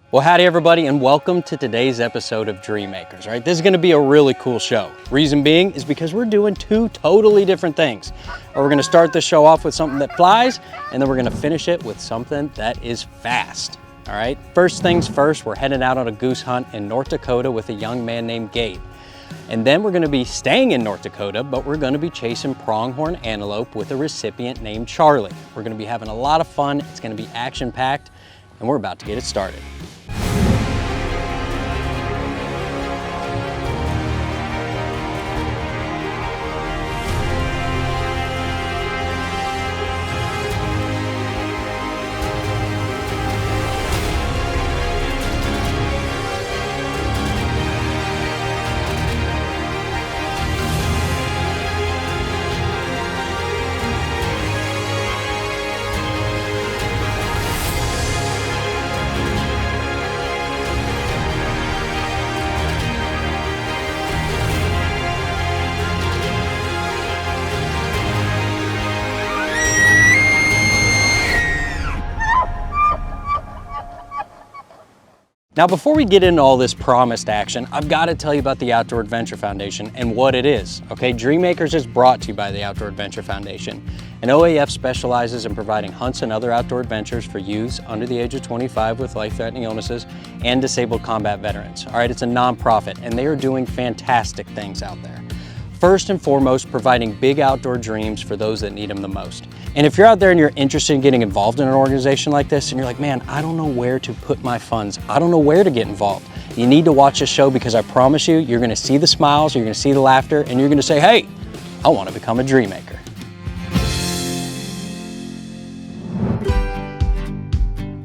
Well, howdy everybody, and welcome to today's episode of Dream Makers, right? This is gonna be a really cool show. Reason being is because we're doing two totally different things. We're gonna start the show off with something that flies, and then we're gonna finish it with something that is fast, all right? First things first, we're heading out on a goose hunt in North Dakota with a young man named Gabe. And then we're gonna be staying in North Dakota, but we're gonna be chasing pronghorn antelope with a recipient named Charlie. We're gonna be having a lot of fun, it's gonna be action-packed, and we're about to get it started. Now, before we get into all this promised action, I've got to tell you about the Outdoor Adventure Foundation and what it is, okay? Dream Makers is brought to you by the Outdoor Adventure Foundation. And OAF specializes in providing hunts and other outdoor adventures for youths under the age of 25 with life-threatening illnesses and disabled combat veterans. All right, it's a nonprofit, and they are doing fantastic things out there. First and foremost, providing big outdoor dreams for those that need them the most. And if you're out there and you're interested in getting involved in an organization like this, and you're like, man, I don't know where to put my funds, I don't know where to get involved, you need to watch this show, because I promise you, you're gonna see the smiles, you're gonna see the laughter, and you're gonna say, hey, I wanna become a dream maker.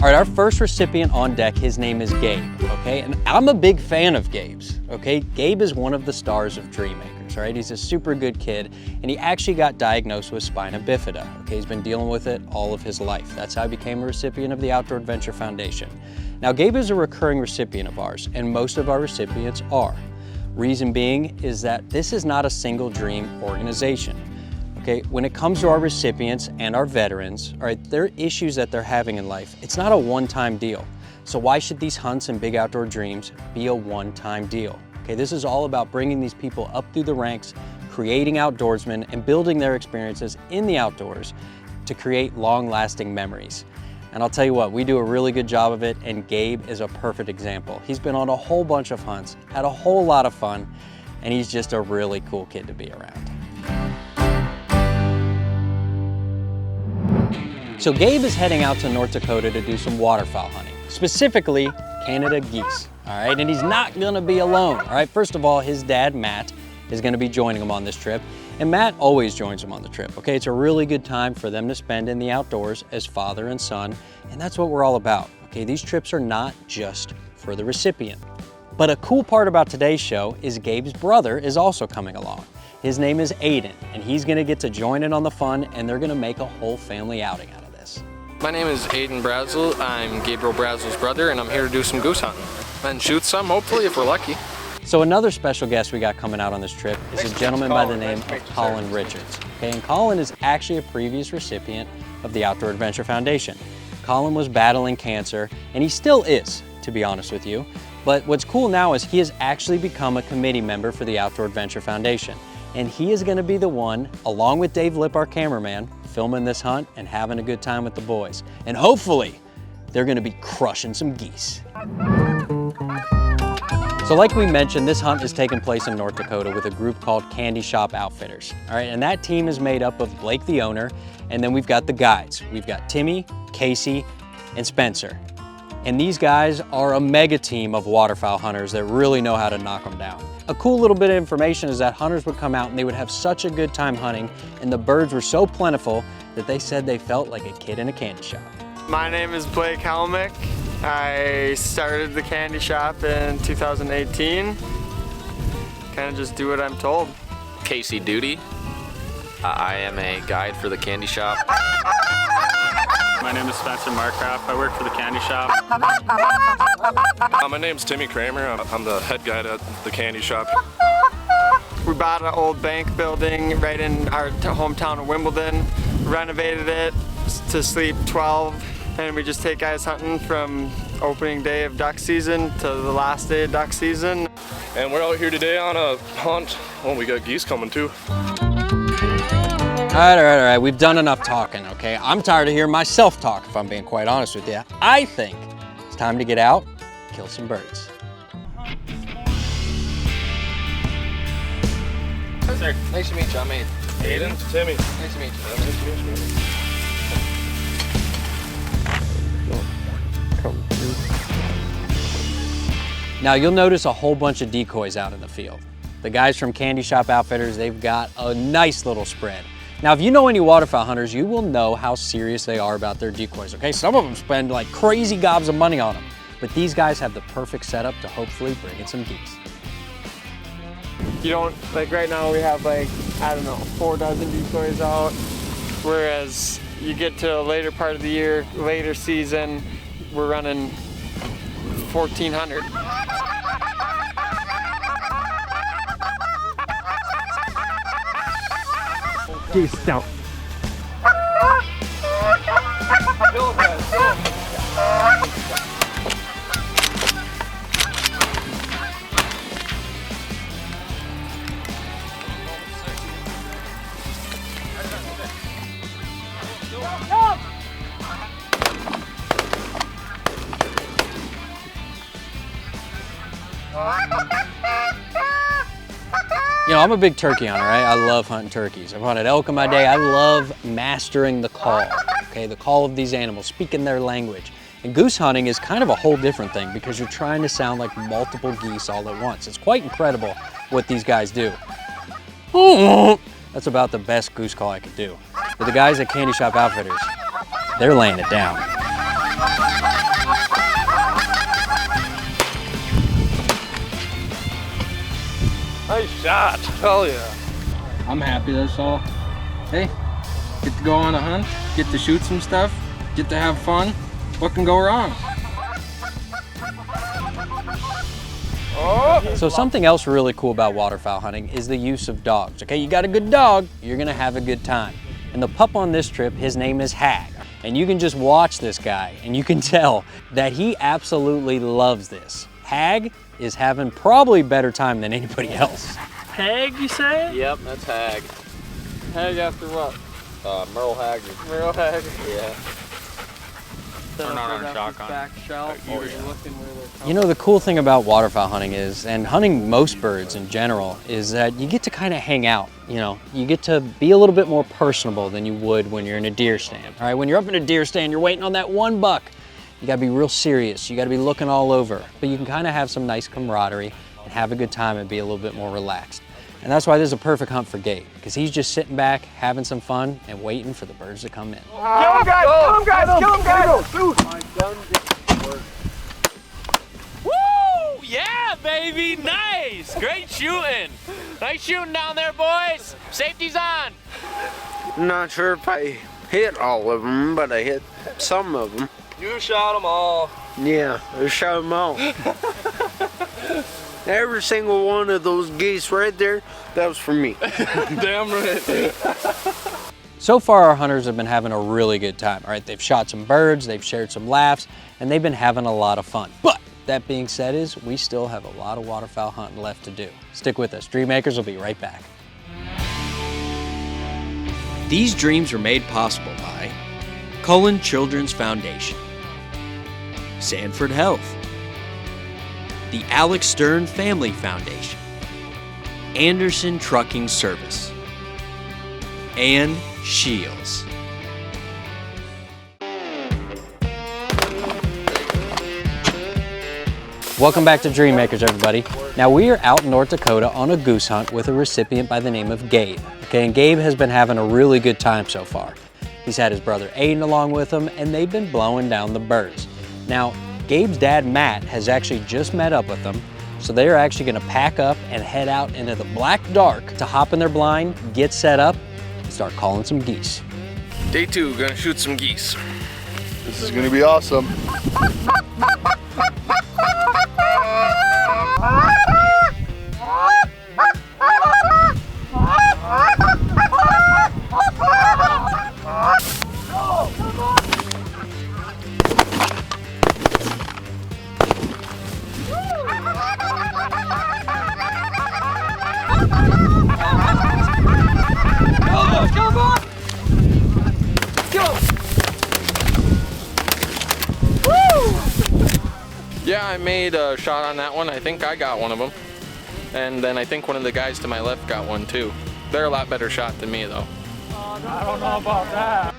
All right, our first recipient on deck, his name is Gabe, okay? And I'm a big fan of Gabe's, okay? Gabe is one of the stars of Dream Makers, all right? He's a super good kid, and he actually got diagnosed with spina bifida, okay? He's been dealing with it all of his life. That's how he became a recipient of the Outdoor Adventure Foundation. Now, Gabe is a recurring recipient of ours, and most of our recipients are. Reason being is that this is not a single dream organization. Okay, when it comes to our recipients and our veterans, all right, their issues that they're having in life, it's not a one-time deal. So why should these hunts and big outdoor dreams be a one-time deal? Okay, this is all about bringing these people up through the ranks, creating outdoorsmen, and building their experiences in the outdoors to create long-lasting memories. And I'll tell you what, we do a really good job of it, and Gabe is a perfect example. He's been on a whole bunch of hunts, had a whole lot of fun, and he's just a really cool kid to be around. So Gabe is heading out to North Dakota to do some waterfowl hunting, specifically Canada geese, all right? And he's not gonna be alone, all right? First of all, his dad, Matt, is gonna be joining him on this trip, and Matt always joins him on the trip, okay? It's a really good time for them to spend in the outdoors as father and son, and that's what we're all about, okay? These trips are not just for the recipient. But a cool part about today's show is Gabe's brother is also coming along. His name is Aiden, and he's gonna get to join in on the fun, and they're gonna make a whole family outing out of this. My name is Aiden Brazel. I'm Gabriel Brazel's brother, and I'm here to do some goose hunting and shoot some, hopefully, if we're lucky. So another special guest we got coming out on this trip is a gentleman by the name of Colin Richards. Okay, and Colin is actually a previous recipient of the Outdoor Adventure Foundation. Colin was battling cancer, and he still is, to be honest with you. But what's cool now is he has actually become a committee member for the Outdoor Adventure Foundation. And he is gonna be the one, along with Dave Lip, our cameraman, filming this hunt and having a good time with the boys. And hopefully, they're gonna be crushing some geese. So like we mentioned, this hunt is taking place in North Dakota with a group called Candy Shop Outfitters. All right, and that team is made up of Blake, the owner, and then we've got the guides. We've got Timmy, Casey, and Spencer. And these guys are a mega team of waterfowl hunters that really know how to knock them down. A cool little bit of information is that hunters would come out and they would have such a good time hunting, and the birds were so plentiful that they said they felt like a kid in a candy shop. My name is Blake Helmick. I started the candy shop in 2018. Kind of just do what I'm told. Casey Duty. I am a guide for the candy shop. My name is Spencer Markgraf. I work for the candy shop. My name's Timmy Kramer. I'm the head guide at the candy shop. We bought an old bank building right in our hometown of Wimbledon, renovated it to sleep 12, and we just take guys hunting from opening day of duck season to the last day of duck season. And we're out here today on a hunt. Oh, we got geese coming too. All right. We've done enough talking, okay? I'm tired of hearing myself talk, if I'm being quite honest with you. I think it's time to get out, kill some birds. Hi, sir. Nice to meet you. I'm Aiden. Aiden, Timmy. Nice to meet you. Nice to meet you. Now you'll notice a whole bunch of decoys out in the field. The guys from Candy Shop Outfitters, they've got a nice little spread. Now if you know any waterfowl hunters, you will know how serious they are about their decoys, okay? Some of them spend like crazy gobs of money on them, but these guys have the perfect setup to hopefully bring in some geese. You don't, like right now we have like, I don't know, 4 dozen decoys out, whereas you get to a later part of the year, later season, we're running 1,400. Geese down. You know, I'm a big turkey hunter, right? I love hunting turkeys. I've hunted elk in my day. I love mastering the call, okay? The call of these animals, speaking their language. And goose hunting is kind of a whole different thing because you're trying to sound like multiple geese all at once. It's quite incredible what these guys do. That's about the best goose call I could do. But the guys at Candy Shop Outfitters, they're laying it down. Nice shot. Hell yeah. I'm happy, that's all. Hey, get to go on a hunt, get to shoot some stuff, get to have fun. What can go wrong? So something else really cool about waterfowl hunting is the use of dogs. Okay, you got a good dog, you're gonna have a good time. And the pup on this trip, his name is Hag. And you can just watch this guy and you can tell that he absolutely loves this. Hag is having probably better time than anybody else. Hag, you say? Yep, that's Hag. Hag after what? Merle Hag. Merle Hag. Yeah. Turn on our shotgun. Back shelf. Oh, yeah. Looking where they're coming. You know, the cool thing about waterfowl hunting is, and hunting most birds in general, is that you get to kind of hang out. You know, you get to be a little bit more personable than you would when you're in a deer stand. All right, when you're up in a deer stand, you're waiting on that one buck. You gotta be real serious. You gotta be looking all over. But you can kind of have some nice camaraderie and have a good time and be a little bit more relaxed. And that's why this is a perfect hunt for Gabe, because he's just sitting back, having some fun, and waiting for the birds to come in. Kill him, guys! Kill him, guys! Kill him, guys! My gun didn't work. Woo! Yeah, baby! Nice! Great shooting! Nice shooting down there, boys! Safety's on! I'm not sure if I hit all of them, but I hit some of them. You shot them all. Yeah, I shot them all. Every single one of those geese right there, that was for me. Damn right. So far, our hunters have been having a really good time. All right, they've shot some birds, they've shared some laughs, and they've been having a lot of fun. But that being said is, we still have a lot of waterfowl hunting left to do. Stick with us. Dreammakers will be right back. These dreams are made possible by Cullen Children's Foundation, Sanford Health, the Alex Stern Family Foundation, Anderson Trucking Service, and Shields. Welcome back to Dreammakers, everybody. Now we are out in North Dakota on a goose hunt with a recipient by the name of Gabe. Okay, and Gabe has been having a really good time so far. He's had his brother Aiden along with him, and they've been blowing down the birds. Now, Gabe's dad, Matt, has actually just met up with them, so they're actually gonna pack up and head out into the black dark to hop in their blind, get set up, and start calling some geese. Day 2, gonna shoot some geese. This is gonna be awesome. Come on! Go! Yeah, I made a shot on that one. I think I got one of them. And then I think one of the guys to my left got one too. They're a lot better shot than me though. I don't know about that.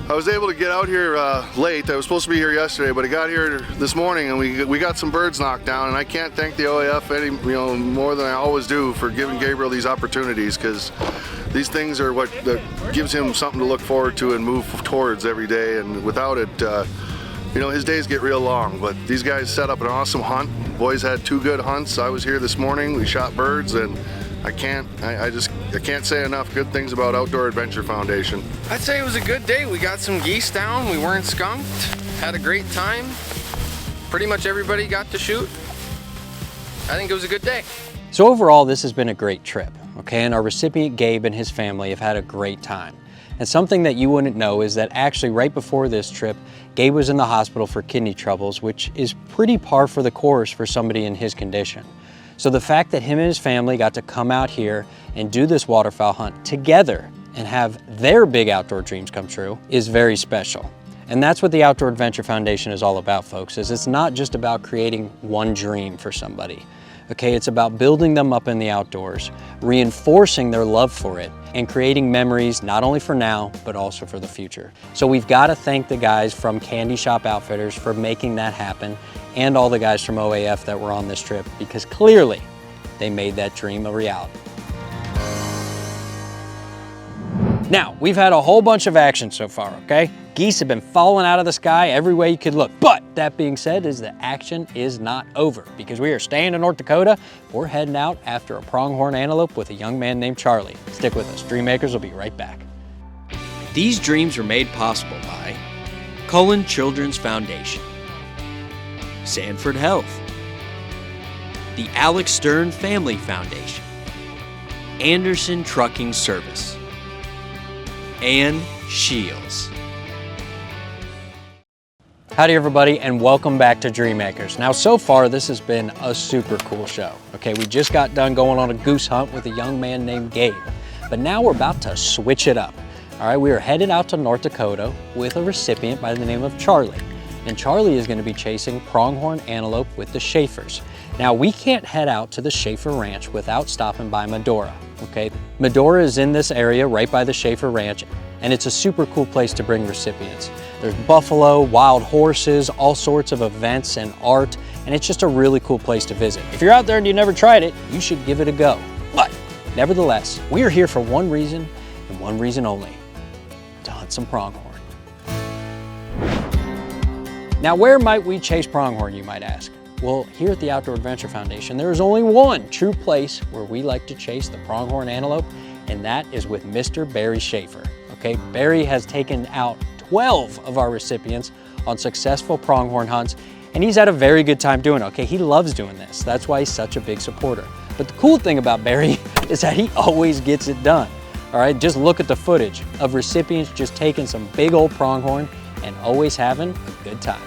I was able to get out here late. I was supposed to be here yesterday, but I got here this morning and we got some birds knocked down, and I can't thank the OAF any more than I always do for giving Gabriel these opportunities, because these things are what gives him something to look forward to and move towards every day, and without it, his days get real long. But these guys set up an awesome hunt. Boys had 2 good hunts. I was here this morning. We shot birds, and I can't say enough good things about Outdoor Adventure Foundation. I'd say it was a good day. We got some geese down. We weren't skunked. Had a great time. Pretty much everybody got to shoot. I think it was a good day. So overall, this has been a great trip, okay? And our recipient, Gabe, and his family have had a great time. And something that you wouldn't know is that actually right before this trip, Gabe was in the hospital for kidney troubles, which is pretty par for the course for somebody in his condition. So the fact that him and his family got to come out here and do this waterfowl hunt together and have their big outdoor dreams come true is very special. And that's what the Outdoor Adventure Foundation is all about, folks, is it's not just about creating one dream for somebody. Okay, it's about building them up in the outdoors, reinforcing their love for it, and creating memories not only for now, but also for the future. So we've got to thank the guys from Candy Shop Outfitters for making that happen, and all the guys from OAF that were on this trip, because clearly they made that dream a reality. Now, we've had a whole bunch of action so far, okay? Geese have been falling out of the sky every way you could look. But that being said, the action is not over, because we are staying in North Dakota. We're heading out after a pronghorn antelope with a young man named Charlie. Stick with us. Dreammakers will be right back. These dreams are made possible by Cullen Children's Foundation, Sanford Health, the Alex Stern Family Foundation, Anderson Trucking Service, and Shields. Howdy everybody, and welcome back to Dreammakers. Now so far this has been a super cool show. Okay, we just got done going on a goose hunt with a young man named Gabe, but now we're about to switch it up. All right, we are headed out to North Dakota with a recipient by the name of Charlie. And Charlie is going to be chasing pronghorn antelope with the Schaefers. Now we can't head out to the Schaefer Ranch without stopping by Medora, okay? Medora is in this area right by the Schaefer Ranch, and it's a super cool place to bring recipients. There's buffalo, wild horses, all sorts of events and art, and it's just a really cool place to visit. If you're out there and you never tried it, you should give it a go. But nevertheless, we are here for one reason and one reason only, to hunt some pronghorn. Now, where might we chase pronghorn, you might ask? Well, here at the Outdoor Adventure Foundation, there is only one true place where we like to chase the pronghorn antelope, and that is with Mr. Barry Schaefer. Okay, Barry has taken out 12 of our recipients on successful pronghorn hunts, and he's had a very good time doing it. Okay, he loves doing this. That's why he's such a big supporter. But the cool thing about Barry is that he always gets it done. All right, just look at the footage of recipients just taking some big old pronghorn and always having a good time.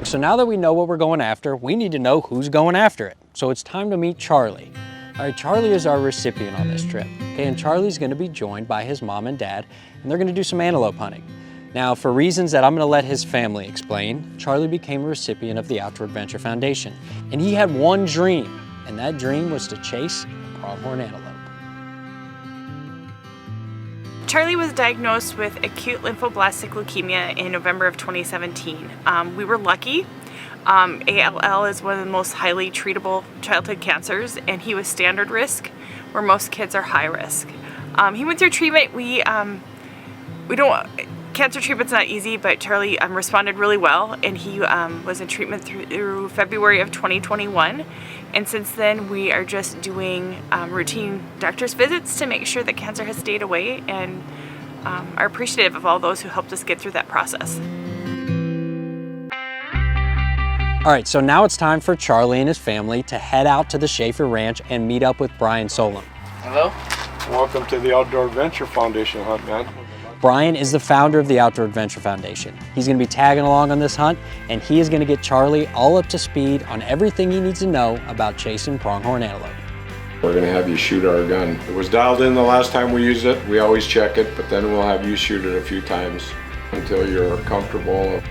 So now that we know what we're going after, we need to know who's going after it. So it's time to meet Charlie. All right, Charlie is our recipient on this trip. Okay, and Charlie's gonna be joined by his mom and dad, and they're gonna do some antelope hunting. Now, for reasons that I'm gonna let his family explain, Charlie became a recipient of the Outdoor Adventure Foundation, and he had one dream, and that dream was to chase a pronghorn antelope. Charlie was diagnosed with acute lymphoblastic leukemia in November of 2017. We were lucky. ALL is one of the most highly treatable childhood cancers, and he was standard risk, where most kids are high risk. He went through treatment. Cancer treatment's not easy, but Charlie responded really well, and he was in treatment through February of 2021. And since then, we are just doing routine doctor's visits to make sure that cancer has stayed away, and are appreciative of all those who helped us get through that process. All right, so now it's time for Charlie and his family to head out to the Schaefer Ranch and meet up with Brian Solom. Hello. Welcome to the Outdoor Adventure Foundation hunt, man. Brian is the founder of the Outdoor Adventure Foundation. He's gonna be tagging along on this hunt, and he is gonna get Charlie all up to speed on everything he needs to know about chasing pronghorn antelope. We're gonna have you shoot our gun. It was dialed in the last time we used it. We always check it, but then we'll have you shoot it a few times until you're comfortable.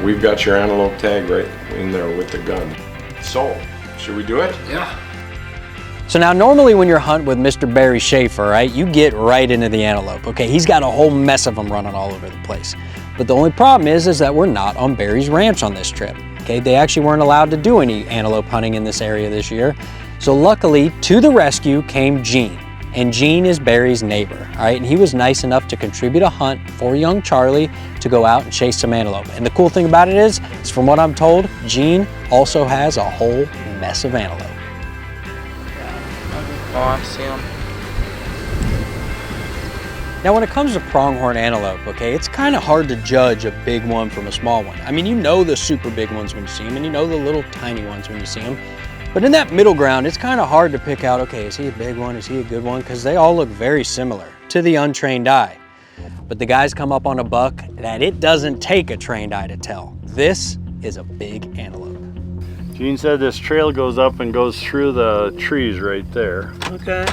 We've got your antelope tag right in there with the gun. So, should we do it? Yeah. So now normally when you're hunting with Mr. Barry Schaefer, right, you get right into the antelope, okay? He's got a whole mess of them running all over the place. But the only problem is that we're not on Barry's ranch on this trip, okay? They actually weren't allowed to do any antelope hunting in this area this year. So luckily, to the rescue came Gene. And Gene is Barry's neighbor, all right? And he was nice enough to contribute a hunt for young Charlie to go out and chase some antelope. And the cool thing about it is from what I'm told, Gene also has a whole mess of antelope. Oh, I see them. Now when it comes to pronghorn antelope, okay, it's kind of hard to judge a big one from a small one. I mean, you know the super big ones when you see them, and you know the little tiny ones when you see them. But in that middle ground, it's kind of hard to pick out, okay, is he a big one, is he a good one? Because they all look very similar to the untrained eye. But the guys come up on a buck that it doesn't take a trained eye to tell. This is a big antelope. Gene said this trail goes up and goes through the trees right there. Okay.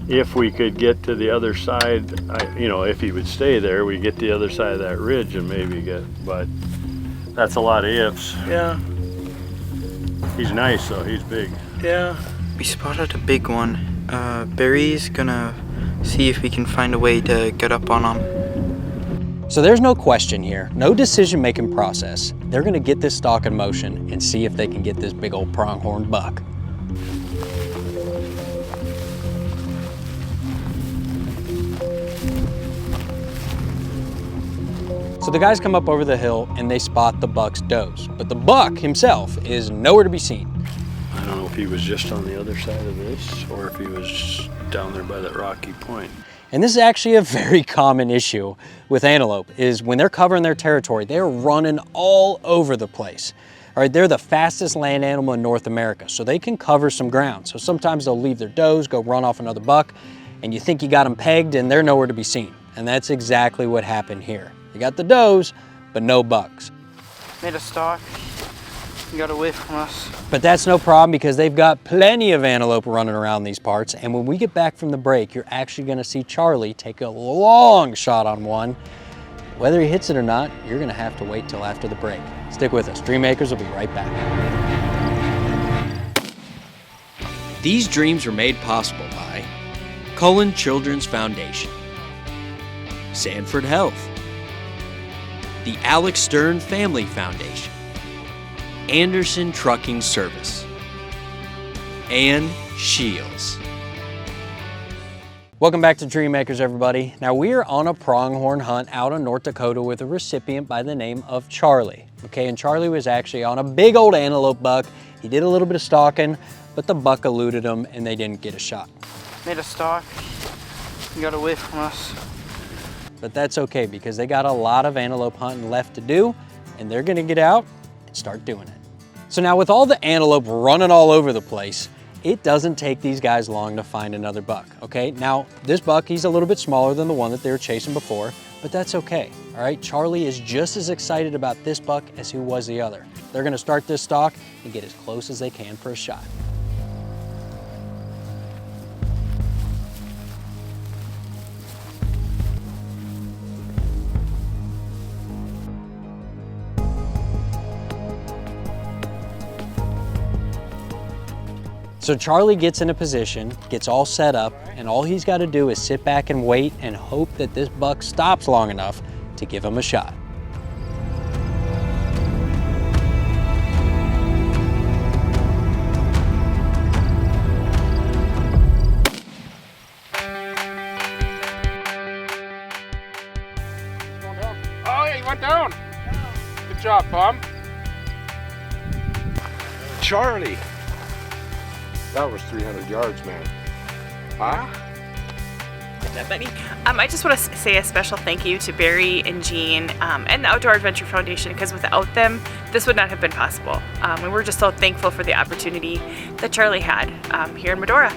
If we could get to the other side, you know, if he would stay there, we get the other side of that ridge and maybe get, but that's a lot of ifs. Yeah. He's nice though, he's big. Yeah. We spotted a big one. Barry's gonna see if we can find a way to get up on him. So there's no question here, no decision-making process. They're gonna get this stalk in motion and see if they can get this big old pronghorn buck. So the guys come up over the hill and they spot the buck's does, but the buck himself is nowhere to be seen. I don't know if he was just on the other side of this or if he was down there by that rocky point. And this is actually a very common issue with antelope, is when they're covering their territory, they're running all over the place. All right, they're the fastest land animal in North America, so they can cover some ground. So sometimes they'll leave their does, go run off another buck, and you think you got them pegged and they're nowhere to be seen. And that's exactly what happened here. You got the does, but no bucks. Made a stalk. He got away from us. But that's no problem because they've got plenty of antelope running around these parts. And when we get back from the break, you're actually gonna see Charlie take a long shot on one. Whether he hits it or not, you're gonna have to wait till after the break. Stick with us, Dreammakers will be right back. These dreams are made possible by Cullen Children's Foundation, Sanford Health, the Alex Stern Family Foundation, Anderson Trucking Service, and Shields. Welcome back to Dreammakers, everybody. Now we are on a pronghorn hunt out in North Dakota with a recipient by the name of Charlie. Okay, and Charlie was actually on a big old antelope buck. He did a little bit of stalking, but the buck eluded him and they didn't get a shot. Made a stalk. He got away from us. But that's okay because they got a lot of antelope hunting left to do and they're gonna get out and start doing it. So now with all the antelope running all over the place, it doesn't take these guys long to find another buck, okay? Now, this buck, he's a little bit smaller than the one that they were chasing before, but that's okay, all right? Charlie is just as excited about this buck as who was the other. They're gonna start this stalk and get as close as they can for a shot. So Charlie gets in a position, gets all set up, and all he's got to do is sit back and wait and hope that this buck stops long enough to give him a shot. Oh, yeah, he went down. Good job, Bum. Charlie. That was 300 yards, man. Huh? That many. I just want to say a special thank you to Barry and Gene and the Outdoor Adventure Foundation, because without them, this would not have been possible. And we're just so thankful for the opportunity that Charlie had here in Medora.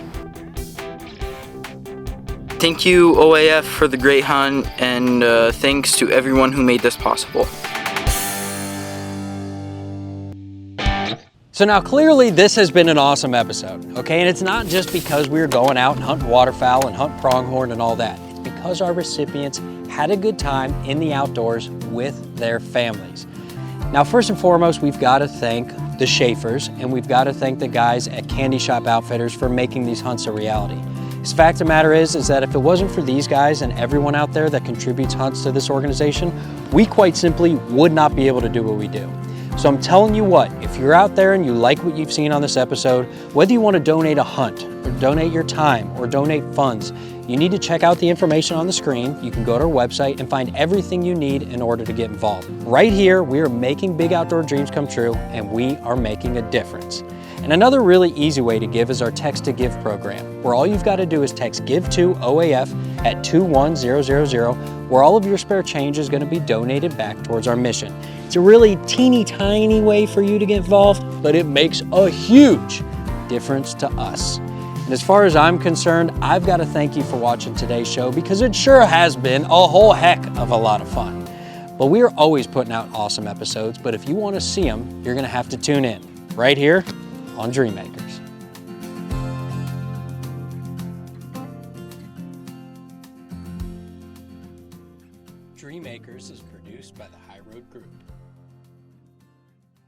Thank you, OAF, for the great hunt, and thanks to everyone who made this possible. So now clearly this has been an awesome episode, okay? And it's not just because we were going out and hunting waterfowl and hunting pronghorn and all that. It's because our recipients had a good time in the outdoors with their families. Now, first and foremost, we've got to thank the Schaefers, and we've got to thank the guys at Candy Shop Outfitters for making these hunts a reality. The fact of the matter is that if it wasn't for these guys and everyone out there that contributes hunts to this organization, we quite simply would not be able to do what we do. So I'm telling you what, if you're out there and you like what you've seen on this episode, whether you want to donate a hunt, or donate your time, or donate funds, you need to check out the information on the screen. You can go to our website and find everything you need in order to get involved. Right here, we are making big outdoor dreams come true, and we are making a difference. And another really easy way to give is our Text to Give program, where all you've got to do is text Give to OAF at 21000, where all of your spare change is going to be donated back towards our mission. It's a really teeny tiny way for you to get involved, but it makes a huge difference to us. And as far as I'm concerned, I've got to thank you for watching today's show, because it sure has been a whole heck of a lot of fun. But we are always putting out awesome episodes, but if you want to see them, you're going to have to tune in right here on Dream Makers. Dream Makers is produced by the High Road Group.